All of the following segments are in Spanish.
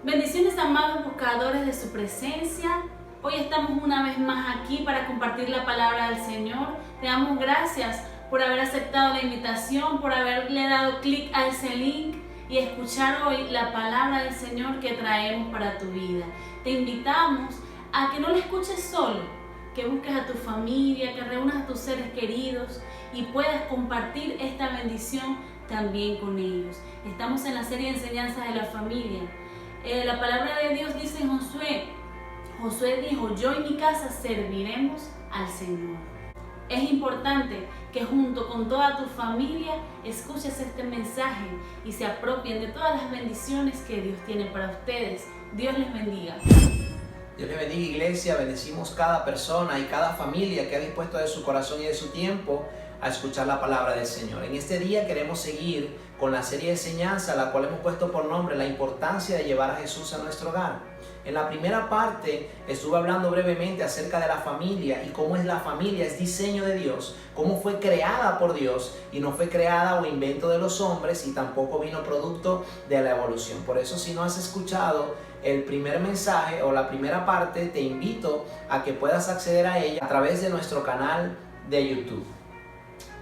Bendiciones, amados buscadores de su presencia. Hoy estamos una vez más aquí para compartir la palabra del Señor. Te damos gracias por haber aceptado la invitación, por haberle dado clic a ese link y escuchar hoy la palabra del Señor que traemos para tu vida. Te invitamos a que no la escuches solo, que busques a tu familia, que reúnas a tus seres queridos y puedas compartir esta bendición también con ellos. Estamos en la serie de enseñanzas de la familia. La palabra de Dios dice en Josué dijo: yo y mi casa serviremos al Señor. Es importante que junto con toda tu familia escuches este mensaje y se apropien de todas las bendiciones que Dios tiene para ustedes. Dios les bendiga. Dios les bendiga, iglesia. Bendecimos cada persona y cada familia que ha dispuesto de su corazón y de su tiempo a escuchar la palabra del Señor. En este día queremos seguir con la serie de enseñanza, la cual hemos puesto por nombre la importancia de llevar a Jesús a nuestro hogar. En la primera parte estuve hablando brevemente acerca de la familia y cómo es la familia, es diseño de Dios, cómo fue creada por Dios y no fue creada o invento de los hombres y tampoco vino producto de la evolución. Por eso, si no has escuchado el primer mensaje o la primera parte, te invito a que puedas acceder a ella a través de nuestro canal de YouTube.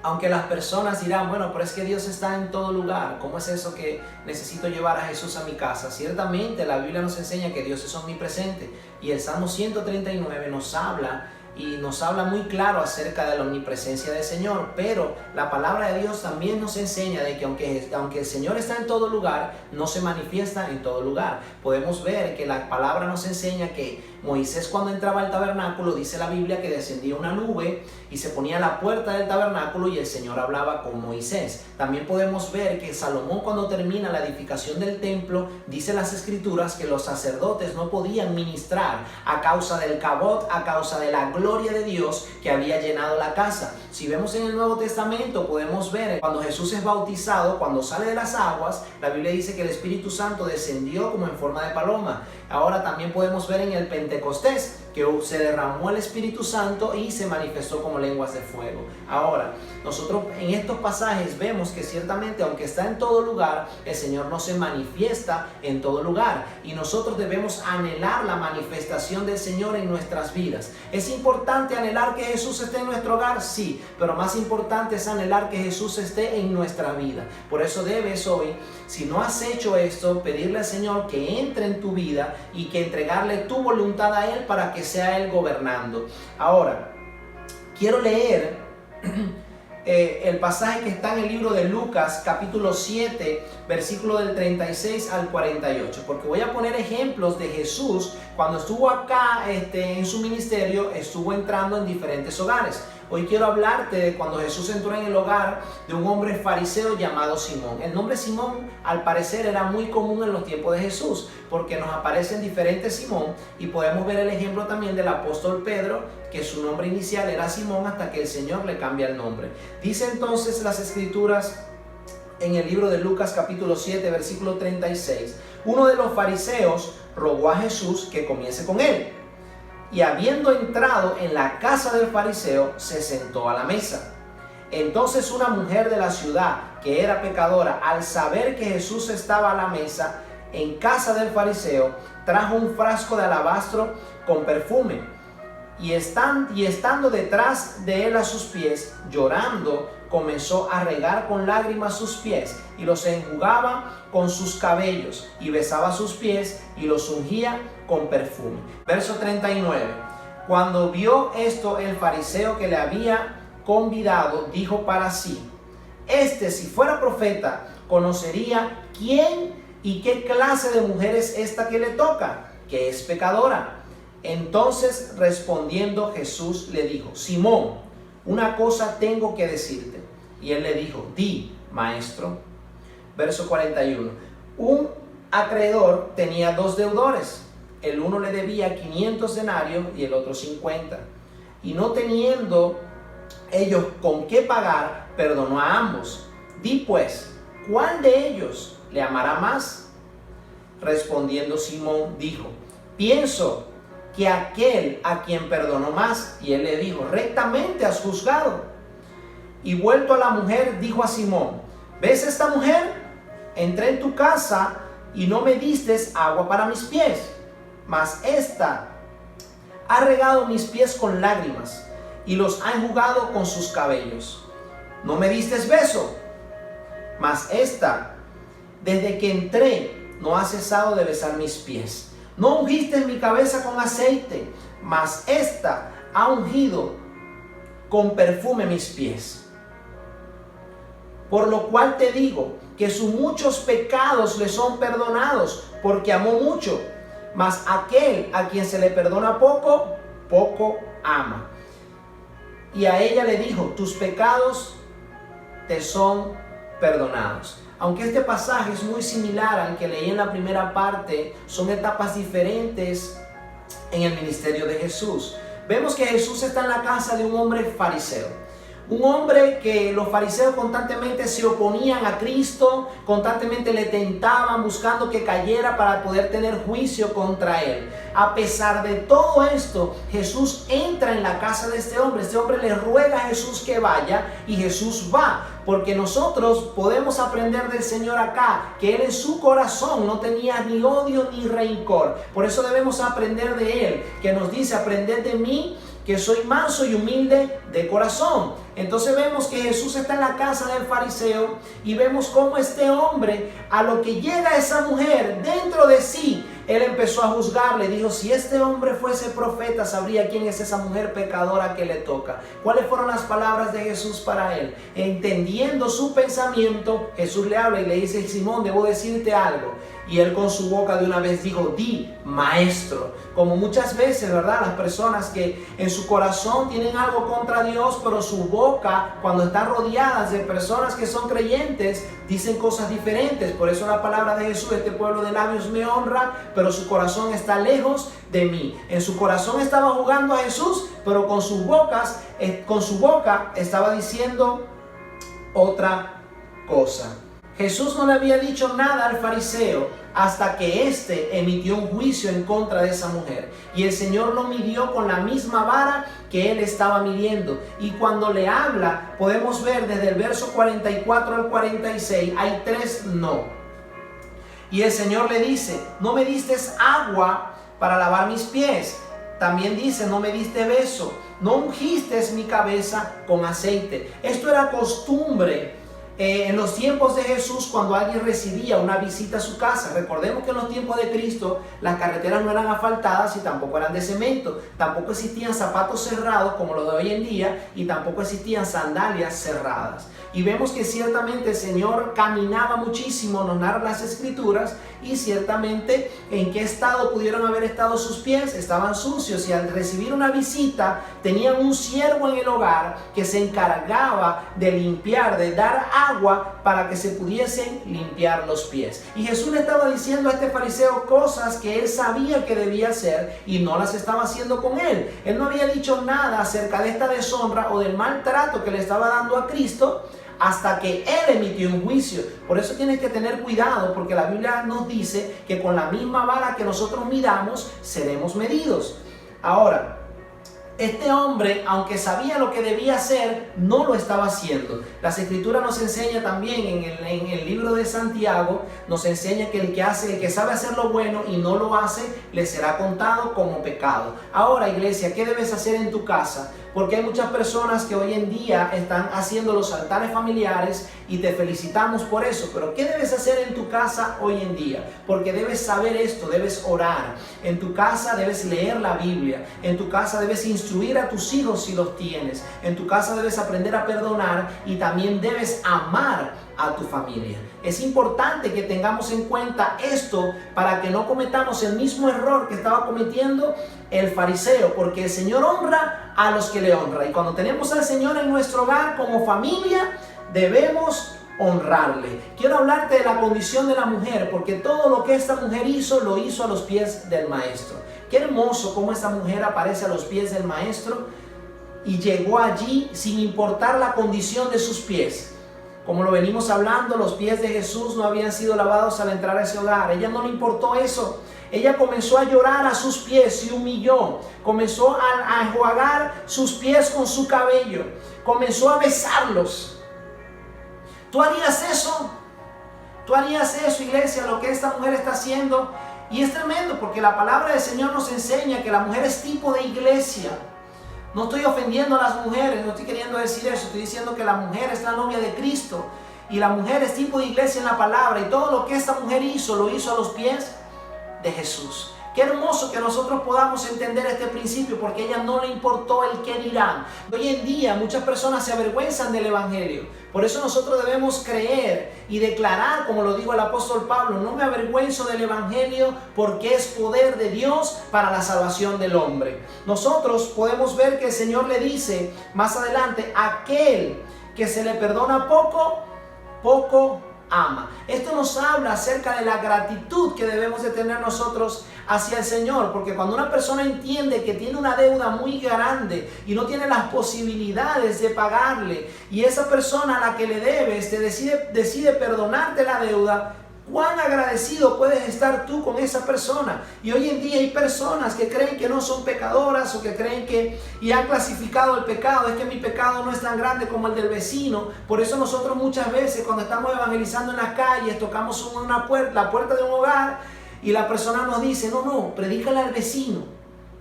Aunque las personas dirán: bueno, pero es que Dios está en todo lugar, ¿cómo es eso que necesito llevar a Jesús a mi casa? Ciertamente la Biblia nos enseña que Dios es omnipresente y el Salmo 139 nos habla muy claro acerca de la omnipresencia del Señor, pero la palabra de Dios también nos enseña de que aunque el Señor está en todo lugar, no se manifiesta en todo lugar. Podemos ver que la palabra nos enseña que Moisés, cuando entraba al tabernáculo, dice la Biblia que descendía una nube y se ponía a la puerta del tabernáculo y el Señor hablaba con Moisés. También podemos ver que Salomón, cuando termina la edificación del templo, dice las escrituras que los sacerdotes no podían ministrar a causa del cabot, a causa de la gloria de Dios que había llenado la casa. Si vemos en el Nuevo Testamento, podemos ver cuando Jesús es bautizado, cuando sale de las aguas, la Biblia dice que el Espíritu Santo descendió como en forma de paloma. Ahora también podemos ver en el Pentecostés que se derramó el Espíritu Santo y se manifestó como lenguas de fuego. Ahora, nosotros en estos pasajes vemos que ciertamente, aunque está en todo lugar, el Señor no se manifiesta en todo lugar y nosotros debemos anhelar la manifestación del Señor en nuestras vidas. ¿Es importante anhelar que Jesús esté en nuestro hogar? Sí, pero más importante es anhelar que Jesús esté en nuestra vida. Por eso debes hoy, si no has hecho esto, pedirle al Señor que entre en tu vida y que entregarle tu voluntad a Él para que sea Él gobernando. Ahora, quiero leer el pasaje que está en el libro de Lucas, capítulo 7, versículo del 36 al 48, porque voy a poner ejemplos de Jesús cuando estuvo acá en su ministerio, estuvo entrando en diferentes hogares. Hoy quiero hablarte de cuando Jesús entró en el hogar de un hombre fariseo llamado Simón. El nombre Simón, al parecer, era muy común en los tiempos de Jesús, porque nos aparecen diferentes Simón y podemos ver el ejemplo también del apóstol Pedro, que su nombre inicial era Simón hasta que el Señor le cambia el nombre. Dice entonces las escrituras en el libro de Lucas capítulo 7, versículo 36. Uno de los fariseos rogó a Jesús que comiese con él. Y habiendo entrado en la casa del fariseo, se sentó a la mesa. Entonces una mujer de la ciudad, que era pecadora, al saber que Jesús estaba a la mesa en casa del fariseo, trajo un frasco de alabastro con perfume. Y estando detrás de él a sus pies, llorando, comenzó a regar con lágrimas sus pies y los enjugaba con sus cabellos y besaba sus pies y los ungía con perfume. Verso 39. Cuando vio esto el fariseo que le había convidado, dijo para sí: si fuera profeta, conocería quién y qué clase de mujer es esta que le toca, que es pecadora. Entonces, respondiendo, Jesús le dijo: Simón, una cosa tengo que decirte. Y él le dijo: di, maestro. Verso 41. Un acreedor tenía dos deudores. El uno le debía 500 denarios y el otro 50. Y no teniendo ellos con qué pagar, perdonó a ambos. Di pues, ¿cuál de ellos le amará más? Respondiendo Simón, dijo: pienso que aquel a quien perdonó más. Y él le dijo: rectamente has juzgado. Y vuelto a la mujer, dijo a Simón: ¿ves esta mujer? Entré en tu casa y no me diste agua para mis pies, mas esta ha regado mis pies con lágrimas y los ha enjugado con sus cabellos. No me diste beso, mas esta, desde que entré, no ha cesado de besar mis pies. No ungiste mi cabeza con aceite, mas esta ha ungido con perfume mis pies. Por lo cual te digo que sus muchos pecados le son perdonados, porque amó mucho. Mas aquel a quien se le perdona poco, poco ama. Y a ella le dijo, tus pecados te son perdonados. Aunque este pasaje es muy similar al que leí en la primera parte, son etapas diferentes en el ministerio de Jesús. Vemos que Jesús está en la casa de un hombre fariseo. Un hombre que los fariseos constantemente se oponían a Cristo, constantemente le tentaban buscando que cayera para poder tener juicio contra él. A pesar de todo esto, Jesús entra en la casa de este hombre. Este hombre le ruega a Jesús que vaya y Jesús va. Porque nosotros podemos aprender del Señor acá, que Él en su corazón no tenía ni odio ni rencor. Por eso debemos aprender de Él, que nos dice, aprended de mí, que soy manso y humilde de corazón. Entonces vemos que Jesús está en la casa del fariseo y vemos cómo este hombre, a lo que llega esa mujer dentro de sí, él empezó a juzgarle. Dijo, si este hombre fuese profeta, sabría quién es esa mujer pecadora que le toca. ¿Cuáles fueron las palabras de Jesús para él? Entendiendo su pensamiento, Jesús le habla y le dice, Simón, debo decirte algo. Y él con su boca de una vez dijo, di, maestro. Como muchas veces, ¿verdad? Las personas que en su corazón tienen algo contra Dios, pero su boca, cuando están rodeadas de personas que son creyentes, dicen cosas diferentes. Por eso la palabra de Jesús, este pueblo de labios me honra, pero su corazón está lejos de mí. En su corazón estaba jugando a Jesús, pero con su boca estaba diciendo otra cosa. Jesús no le había dicho nada al fariseo hasta que éste emitió un juicio en contra de esa mujer. Y el Señor lo midió con la misma vara que él estaba midiendo. Y cuando le habla, podemos ver desde el verso 44 al 46, hay 3 no. Y el Señor le dice, no me diste agua para lavar mis pies. También dice, no me diste beso. No ungiste mi cabeza con aceite. Esto era costumbre. En los tiempos de Jesús, cuando alguien recibía una visita a su casa, recordemos que en los tiempos de Cristo las carreteras no eran asfaltadas y tampoco eran de cemento, tampoco existían zapatos cerrados como los de hoy en día y tampoco existían sandalias cerradas. Y vemos que ciertamente el Señor caminaba muchísimo, nos narran las Escrituras, y ciertamente en qué estado pudieron haber estado sus pies, estaban sucios, y al recibir una visita tenían un siervo en el hogar que se encargaba de limpiar, de dar agua para que se pudiesen limpiar los pies. Y Jesús le estaba diciendo a este fariseo cosas que él sabía que debía hacer y no las estaba haciendo con él. Él no había dicho nada acerca de esta deshonra o del maltrato que le estaba dando a Cristo hasta que él emitió un juicio. Por eso tienes que tener cuidado, porque la Biblia nos dice que con la misma vara que nosotros midamos, seremos medidos. Ahora, este hombre, aunque sabía lo que debía hacer, no lo estaba haciendo. Las Escrituras nos enseña también en el libro de Santiago, nos enseña que el que sabe hacer lo bueno y no lo hace, le será contado como pecado. Ahora, iglesia, ¿qué debes hacer en tu casa? Porque hay muchas personas que hoy en día están haciendo los altares familiares y te felicitamos por eso. Pero ¿qué debes hacer en tu casa hoy en día? Porque debes saber esto, debes orar. En tu casa debes leer la Biblia. En tu casa debes instruir a tus hijos si los tienes. En tu casa debes aprender a perdonar y también debes amar a tu familia. Es importante que tengamos en cuenta esto para que no cometamos el mismo error que estaba cometiendo el fariseo, porque el Señor honra a los que le honran. Y cuando tenemos al Señor en nuestro hogar como familia, debemos honrarle. Quiero hablarte de la condición de la mujer, porque todo lo que esta mujer hizo, lo hizo a los pies del Maestro. Qué hermoso cómo esta mujer aparece a los pies del Maestro y llegó allí sin importar la condición de sus pies. Como lo venimos hablando, los pies de Jesús no habían sido lavados al entrar a ese hogar. A ella no le importó eso. Ella comenzó a llorar a sus pies, se humilló. Comenzó a enjuagar sus pies con su cabello. Comenzó a besarlos. ¿Tú harías eso? ¿Tú harías eso, iglesia, lo que esta mujer está haciendo? Y es tremendo porque la palabra del Señor nos enseña que la mujer es tipo de iglesia. No estoy ofendiendo a las mujeres, no estoy queriendo decir eso. Estoy diciendo que la mujer es la novia de Cristo. Y la mujer es tipo de iglesia en la palabra. Y todo lo que esta mujer hizo, lo hizo a los pies de Jesús. Qué hermoso que nosotros podamos entender este principio, porque a ella no le importó el qué dirán. Hoy en día muchas personas se avergüenzan del evangelio. Por eso nosotros debemos creer y declarar, como lo dijo el apóstol Pablo: no me avergüenzo del evangelio, porque es poder de Dios para la salvación del hombre. Nosotros podemos ver que el Señor le dice más adelante: aquel que se le perdona poco, poco ama. Esto nos habla acerca de la gratitud que debemos de tener nosotros hacia el Señor, porque cuando una persona entiende que tiene una deuda muy grande y no tiene las posibilidades de pagarle, y esa persona a la que le debes decide perdonarte la deuda, ¿cuán agradecido puedes estar tú con esa persona? Y hoy en día hay personas que creen que no son pecadoras, o que creen que y han clasificado el pecado: es que mi pecado no es tan grande como el del vecino. Por eso nosotros muchas veces, cuando estamos evangelizando en las calles, tocamos la puerta de un hogar, y la persona nos dice: no, predícale al vecino,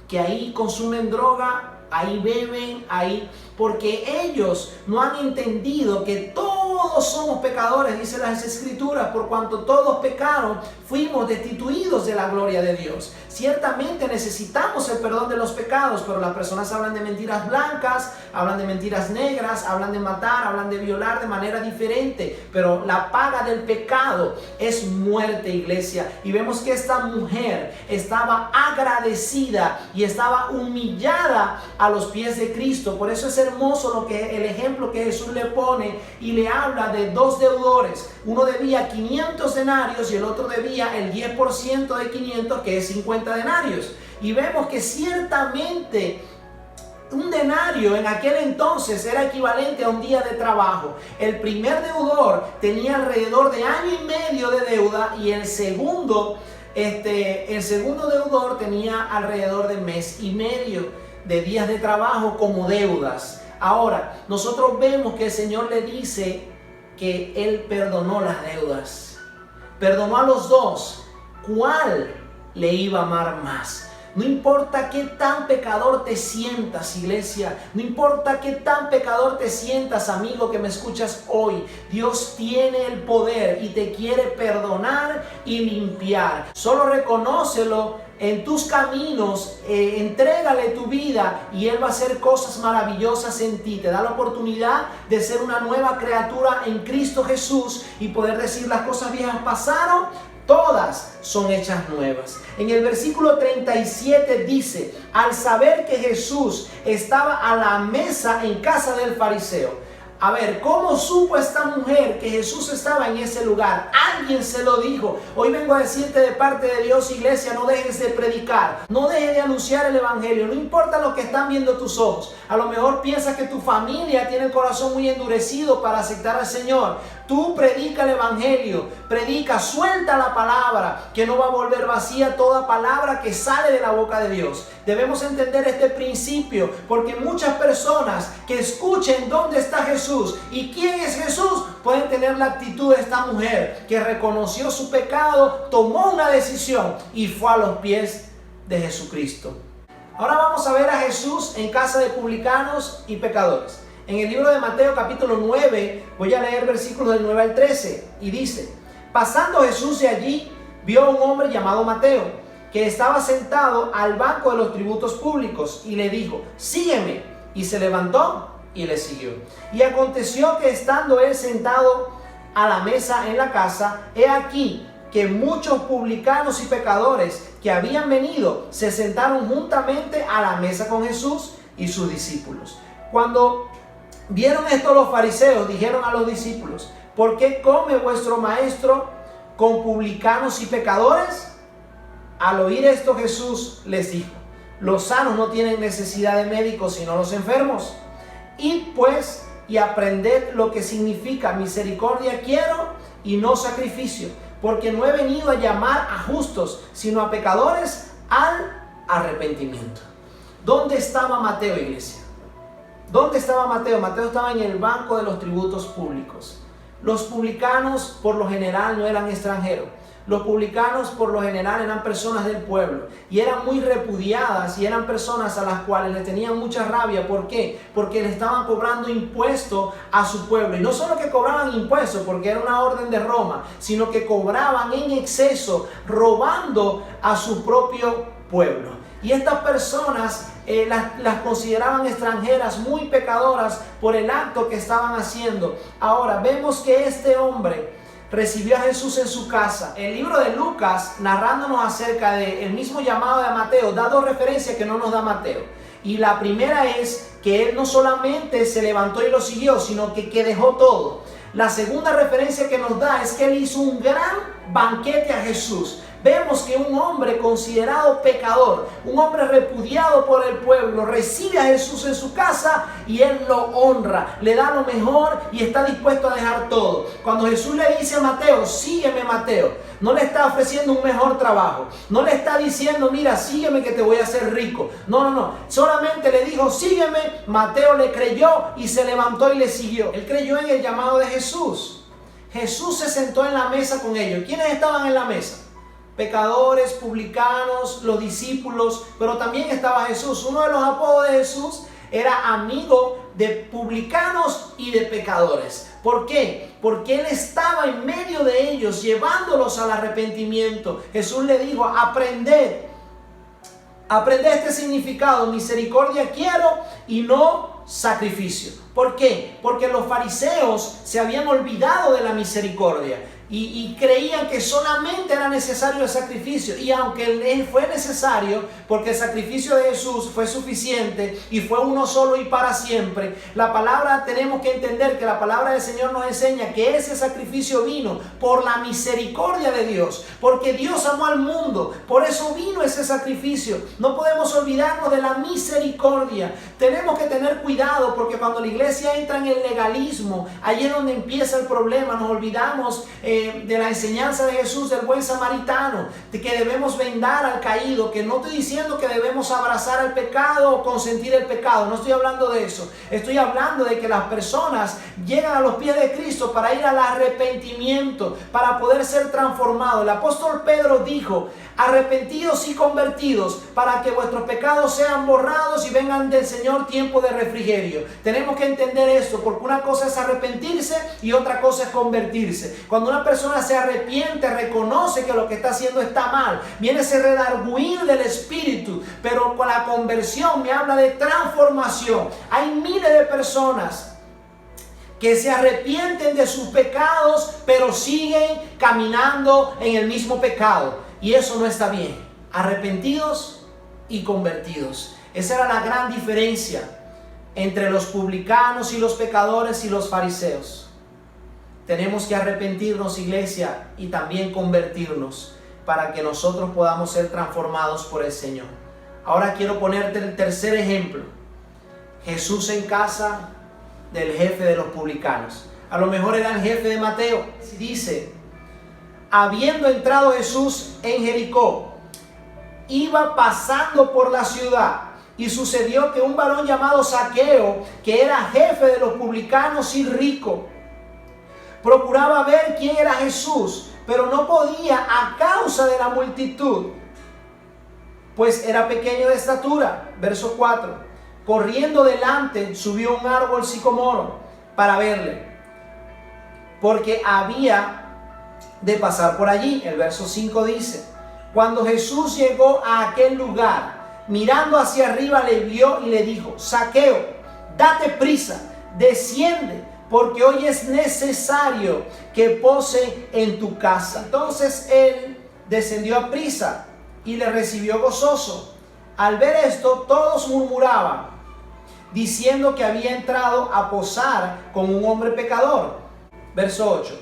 que ahí consumen droga, ahí beben, ahí... Porque ellos no han entendido que todos somos pecadores, dice las Escrituras: por cuanto todos pecaron, fuimos destituidos de la gloria de Dios. Ciertamente necesitamos el perdón de los pecados, pero las personas hablan de mentiras blancas, hablan de mentiras negras, hablan de matar, hablan de violar de manera diferente. Pero la paga del pecado es muerte, iglesia. Y vemos que esta mujer estaba agradecida y estaba humillada a los pies de Cristo. Por eso es hermoso el ejemplo que Jesús le pone, y le habla de dos deudores. Uno debía 500 denarios y el otro debía el 10% de 500, que es 50 denarios. Y vemos que ciertamente un denario en aquel entonces era equivalente a un día de trabajo. El primer deudor tenía alrededor de año y medio de deuda, y el segundo deudor tenía alrededor de mes y medio de días de trabajo como deudas. Ahora, nosotros vemos que el Señor le dice que Él perdonó las deudas. Perdonó a los dos. ¿Cuál le iba a amar más? No importa qué tan pecador te sientas, iglesia. No importa qué tan pecador te sientas, amigo que me escuchas hoy. Dios tiene el poder y te quiere perdonar y limpiar. Solo reconócelo en tus caminos, entrégale tu vida y Él va a hacer cosas maravillosas en ti. Te da la oportunidad de ser una nueva criatura en Cristo Jesús y poder decir: las cosas viejas pasaron, todas son hechas nuevas. En el versículo 37 dice: al saber que Jesús estaba a la mesa en casa del fariseo. A ver, ¿cómo supo esta mujer que Jesús estaba en ese lugar? Alguien se lo dijo. Hoy vengo a decirte de parte de Dios, iglesia: no dejes de predicar, no dejes de anunciar el evangelio. No importa lo que están viendo tus ojos. A lo mejor piensas que tu familia tiene el corazón muy endurecido para aceptar al Señor. Tú predica el evangelio, predica, suelta la palabra, que no va a volver vacía toda palabra que sale de la boca de Dios. Debemos entender este principio, porque muchas personas que escuchen dónde está Jesús y quién es Jesús, pueden tener la actitud de esta mujer que reconoció su pecado, tomó una decisión y fue a los pies de Jesucristo. Ahora vamos a ver a Jesús en casa de publicanos y pecadores. En el libro de Mateo capítulo 9, voy a leer versículos del 9 al 13, y dice: pasando Jesús de allí, vio a un hombre llamado Mateo, que estaba sentado al banco de los tributos públicos, y le dijo: sígueme. Y se levantó y le siguió. Y aconteció que estando él sentado a la mesa en la casa, he aquí que muchos publicanos y pecadores que habían venido se sentaron juntamente a la mesa con Jesús y sus discípulos. Cuando vieron esto los fariseos, dijeron a los discípulos: ¿por qué come vuestro maestro con publicanos y pecadores? Al oír esto, Jesús les dijo: los sanos no tienen necesidad de médicos, sino los enfermos. Id pues y aprended lo que significa: misericordia quiero y no sacrificio, porque no he venido a llamar a justos, sino a pecadores al arrepentimiento. ¿Dónde estaba Mateo, iglesia? ¿Dónde estaba Mateo? Mateo estaba en el banco de los tributos públicos. Los publicanos por lo general no eran extranjeros. Los publicanos por lo general eran personas del pueblo y eran muy repudiadas y eran personas a las cuales le tenían mucha rabia. ¿Por qué? Porque le estaban cobrando impuestos a su pueblo. Y no solo que cobraban impuestos porque era una orden de Roma, sino que cobraban en exceso, robando a su propio pueblo. Y estas personas las consideraban extranjeras, muy pecadoras por el acto que estaban haciendo. Ahora vemos que este hombre recibió a Jesús en su casa. El libro de Lucas, narrándonos acerca del mismo llamado de Mateo, da dos referencias que no nos da Mateo. Y la primera es que él no solamente se levantó y lo siguió, sino que dejó todo. La segunda referencia que nos da es que él hizo un gran banquete a Jesús. Vemos que un hombre considerado pecador, un hombre repudiado por el pueblo, recibe a Jesús en su casa y él lo honra, le da lo mejor y está dispuesto a dejar todo. Cuando Jesús le dice a Mateo, sígueme Mateo, no le está ofreciendo un mejor trabajo, no le está diciendo, mira, sígueme que te voy a hacer rico. No, solamente le dijo, sígueme. Mateo le creyó y se levantó y le siguió. Él creyó en el llamado de Jesús. Jesús se sentó en la mesa con ellos. ¿Quiénes estaban en la mesa? Pecadores, publicanos, los discípulos, pero también estaba Jesús. Uno de los apodos de Jesús era amigo de publicanos y de pecadores. ¿Por qué? Porque él estaba en medio de ellos, llevándolos al arrepentimiento. Jesús le dijo, aprended este significado, misericordia quiero y no sacrificio. ¿Por qué? Porque los fariseos se habían olvidado de la misericordia. Y creían que solamente era necesario el sacrificio. Y aunque fue necesario, porque el sacrificio de Jesús fue suficiente y fue uno solo y para siempre, la palabra, tenemos que entender que la palabra del Señor nos enseña que ese sacrificio vino por la misericordia de Dios, porque Dios amó al mundo, por eso vino ese sacrificio. No podemos olvidarnos de la misericordia. Tenemos que tener cuidado, porque cuando la iglesia entra en el legalismo, ahí es donde empieza el problema. Nos olvidamos de la enseñanza de Jesús, del buen samaritano, de que debemos vendar al caído, que no estoy diciendo que debemos abrazar el pecado o consentir el pecado, no estoy hablando de eso. Estoy hablando de que las personas llegan a los pies de Cristo para ir al arrepentimiento, para poder ser transformados. El apóstol Pedro dijo, arrepentidos y convertidos para que vuestros pecados sean borrados y vengan del Señor tiempo de refrigerio. Tenemos que entender esto, porque una cosa es arrepentirse y otra cosa es convertirse. Cuando una persona se arrepiente, reconoce que lo que está haciendo está mal, viene ese redarguir del espíritu, pero con la conversión me habla de transformación. Hay miles de personas que se arrepienten de sus pecados, pero siguen caminando en el mismo pecado. Y eso no está bien. Arrepentidos y convertidos. Esa era la gran diferencia entre los publicanos y los pecadores y los fariseos. Tenemos que arrepentirnos, iglesia, y también convertirnos para que nosotros podamos ser transformados por el Señor. Ahora quiero ponerte el tercer ejemplo. Jesús en casa del jefe de los publicanos. A lo mejor era el jefe de Mateo. Dice, habiendo entrado Jesús en Jericó, iba pasando por la ciudad, y sucedió que un varón llamado Zaqueo, que era jefe de los publicanos y rico, procuraba ver quién era Jesús, pero no podía a causa de la multitud, pues era pequeño de estatura. Verso 4. Corriendo delante, subió un árbol sicomoro para verle, porque había de pasar por allí. El verso 5 dice, cuando Jesús llegó a aquel lugar, mirando hacia arriba le vio y le dijo, Zaqueo, date prisa, desciende, porque hoy es necesario que pose en tu casa. Entonces él descendió a prisa y le recibió gozoso. Al ver esto, todos murmuraban, diciendo que había entrado a posar con un hombre pecador. Verso 8.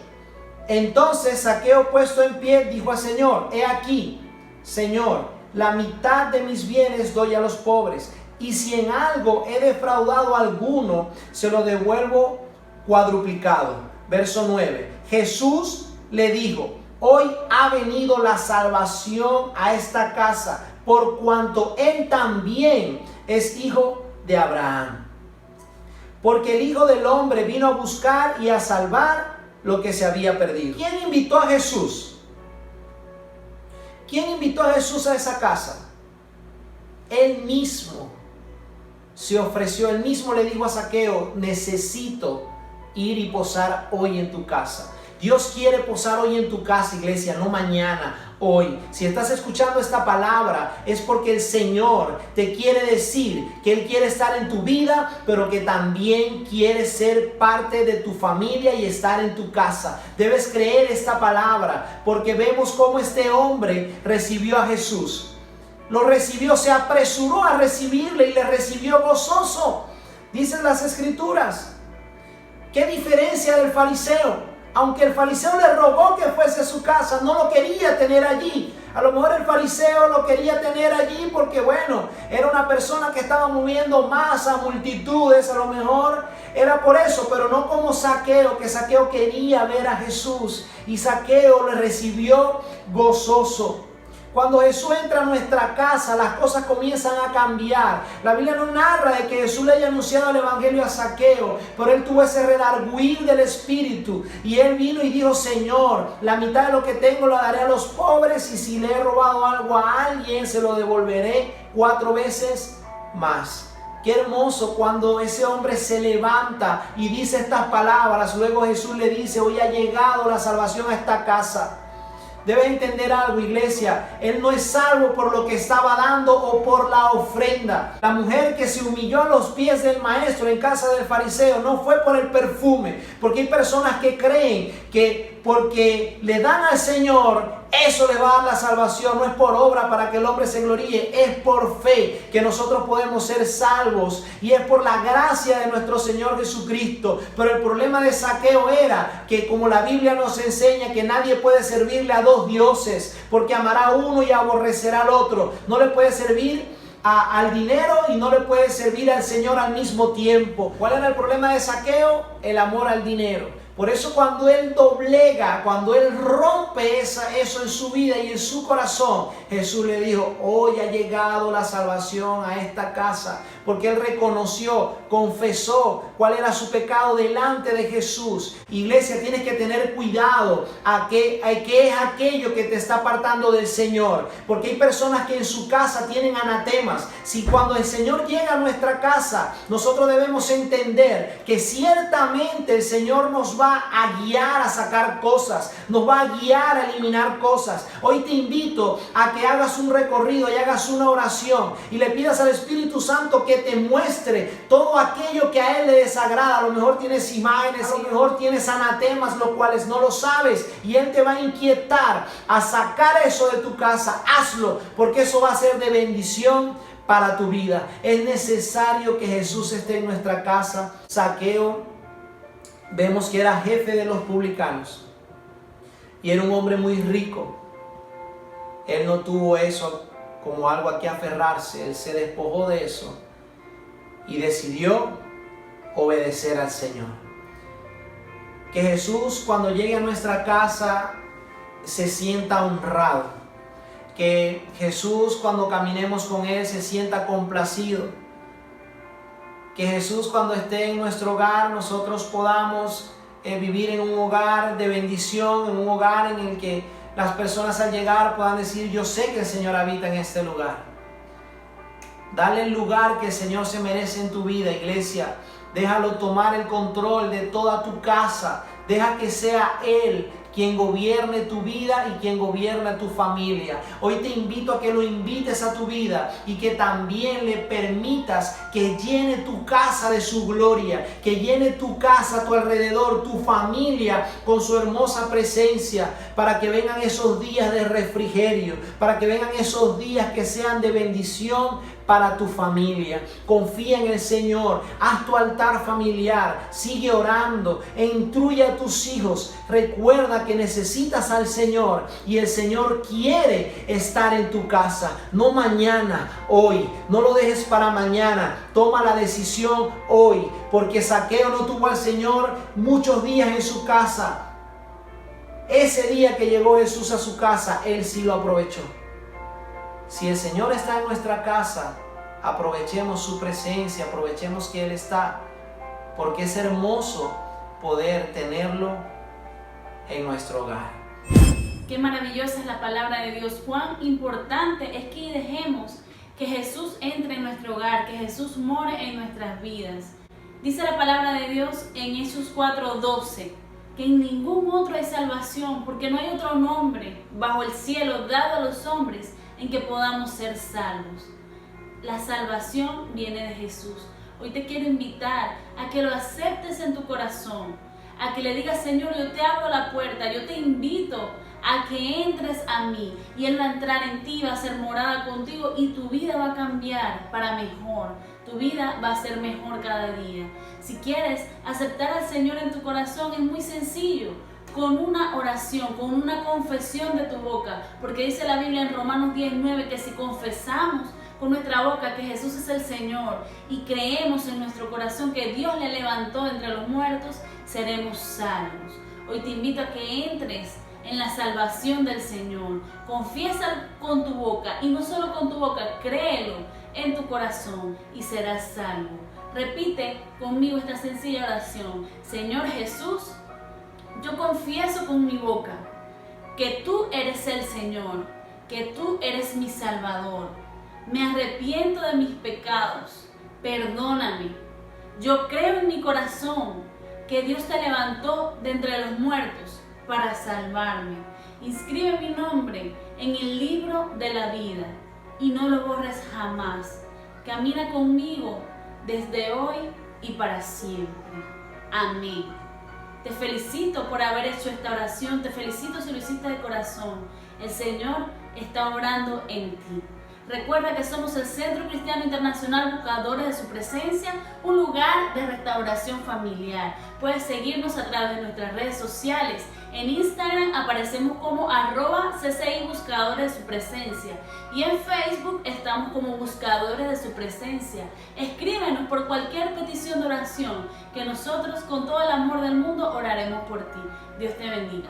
Entonces Zaqueo, puesto en pie, dijo al Señor, he aquí, Señor, la mitad de mis bienes doy a los pobres, y si en algo he defraudado a alguno, se lo devuelvo cuadruplicado. Verso 9. Jesús le dijo, hoy ha venido la salvación a esta casa, por cuanto él también es hijo de Abraham. Porque el Hijo del Hombre vino a buscar y a salvar lo que se había perdido. ¿Quién invitó a Jesús? ¿Quién invitó a Jesús a esa casa? Él mismo se ofreció, él mismo le dijo a Zaqueo: necesito ir y posar hoy en tu casa. Dios quiere posar hoy en tu casa, iglesia, no mañana, hoy. Si estás escuchando esta palabra, es porque el Señor te quiere decir que Él quiere estar en tu vida, pero que también quiere ser parte de tu familia y estar en tu casa. Debes creer esta palabra, porque vemos cómo este hombre recibió a Jesús. Lo recibió, se apresuró a recibirle y le recibió gozoso. Dicen las Escrituras. ¿Qué diferencia del fariseo? Aunque el fariseo le rogó que fuese a su casa, no lo quería tener allí. A lo mejor el fariseo lo quería tener allí porque, bueno, era una persona que estaba moviendo masa, multitudes, a lo mejor era por eso, pero no como Zaqueo, que Zaqueo quería ver a Jesús y Zaqueo le recibió gozoso. Cuando Jesús entra a nuestra casa, las cosas comienzan a cambiar. La Biblia no narra de que Jesús le haya anunciado el evangelio a Zaqueo, pero él tuvo ese redarguir del Espíritu. Y él vino y dijo: Señor, la mitad de lo que tengo lo daré a los pobres, y si le he robado algo a alguien, se lo devolveré 4 veces más. Qué hermoso cuando ese hombre se levanta y dice estas palabras. Luego Jesús le dice: hoy ha llegado la salvación a esta casa. Debes entender algo, iglesia. Él no es salvo por lo que estaba dando o por la ofrenda. La mujer que se humilló a los pies del maestro en casa del fariseo no fue por el perfume. Porque hay personas que creen que porque le dan al Señor, eso le va a dar la salvación. No es por obra para que el hombre se gloríe, es por fe que nosotros podemos ser salvos, y es por la gracia de nuestro Señor Jesucristo. Pero el problema de Zaqueo era que, como la Biblia nos enseña, que nadie puede servirle a dos dioses, porque amará a uno y aborrecerá al otro. No le puede servir al dinero y no le puede servir al Señor al mismo tiempo. ¿Cuál era el problema de Zaqueo? El amor al dinero. Por eso cuando él doblega, cuando él rompe eso en su vida y en su corazón, Jesús le dijo: hoy ha llegado la salvación a esta casa. Porque él reconoció, confesó cuál era su pecado delante de Jesús. Iglesia, tienes que tener cuidado a qué es aquello que te está apartando del Señor. Porque hay personas que en su casa tienen anatemas. Si cuando el Señor llega a nuestra casa, nosotros debemos entender que ciertamente el Señor nos va a guiar a sacar cosas, nos va a guiar a eliminar cosas. Hoy te invito a que hagas un recorrido y hagas una oración y le pidas al Espíritu Santo que te muestre todo aquello que a Él le desagrada. A lo mejor tienes imágenes, a lo mejor tienes anatemas, los cuales no lo sabes, y Él te va a inquietar a sacar eso de tu casa. Hazlo, porque eso va a ser de bendición para tu vida. Es necesario que Jesús esté en nuestra casa. Zaqueo, vemos que era jefe de los publicanos y era un hombre muy rico. Él no tuvo eso como algo a que aferrarse. Él se despojó de eso y decidió obedecer al Señor. Que Jesús, cuando llegue a nuestra casa, se sienta honrado. Que Jesús, cuando caminemos con Él, se sienta complacido. Que Jesús, cuando esté en nuestro hogar, nosotros podamos vivir en un hogar de bendición, en un hogar en el que las personas al llegar puedan decir: yo sé que el Señor habita en este lugar. Dale el lugar que el Señor se merece en tu vida, iglesia. Déjalo tomar el control de toda tu casa. Deja que sea Él quien gobierne tu vida y quien gobierne tu familia. Hoy te invito a que lo invites a tu vida y que también le permitas que llene tu casa de su gloria, que llene tu casa, tu alrededor, tu familia con su hermosa presencia, para que vengan esos días de refrigerio, para que vengan esos días que sean de bendición para tu familia. Confía en el Señor, haz tu altar familiar, sigue orando, instruye a tus hijos. Recuerda que necesitas al Señor y el Señor quiere estar en tu casa, no mañana, hoy. No lo dejes para mañana, toma la decisión hoy, porque Zaqueo no tuvo al Señor muchos días en su casa. Ese día que llegó Jesús a su casa, él sí lo aprovechó. Si el Señor está en nuestra casa, aprovechemos su presencia, aprovechemos que Él está, porque es hermoso poder tenerlo en nuestro hogar. Qué maravillosa es la palabra de Dios. Cuán importante es que dejemos que Jesús entre en nuestro hogar, que Jesús more en nuestras vidas. Dice la palabra de Dios en Hechos 4:12, que en ningún otro hay salvación, porque no hay otro nombre bajo el cielo dado a los hombres en que podamos ser salvos. La salvación viene de Jesús. Hoy te quiero invitar a que lo aceptes en tu corazón, a que le digas: Señor, yo te abro la puerta, yo te invito a que entres a mí, y Él va a entrar en ti, va a ser morada contigo, y tu vida va a cambiar para mejor. Tu vida va a ser mejor cada día. Si quieres aceptar al Señor en tu corazón, es muy sencillo, con una oración, con una confesión de tu boca, porque dice la Biblia en Romanos 10:9 que si confesamos con nuestra boca que Jesús es el Señor y creemos en nuestro corazón que Dios le levantó entre los muertos, seremos salvos. Hoy te invito a que entres en la salvación del Señor. Confiesa con tu boca, y no solo con tu boca, créelo en tu corazón y serás salvo. Repite conmigo esta sencilla oración: Señor Jesús, yo confieso con mi boca que tú eres el Señor, que tú eres mi Salvador. Me arrepiento de mis pecados, perdóname. Yo creo en mi corazón que Dios te levantó de entre los muertos para salvarme. Inscribe mi nombre en el libro de la vida y no lo borres jamás. Camina conmigo desde hoy y para siempre. Amén. Te felicito por haber hecho esta oración. Te felicito si lo hiciste de corazón. El Señor está obrando en ti. Recuerda que somos el Centro Cristiano Internacional Buscadores de Su Presencia, un lugar de restauración familiar. Puedes seguirnos a través de nuestras redes sociales. En Instagram aparecemos como @CCI Buscadores de Su Presencia, y en Facebook estamos como Buscadores de Su Presencia. Escríbenos por cualquier petición de oración, que nosotros con todo el amor del mundo oraremos por ti. Dios te bendiga.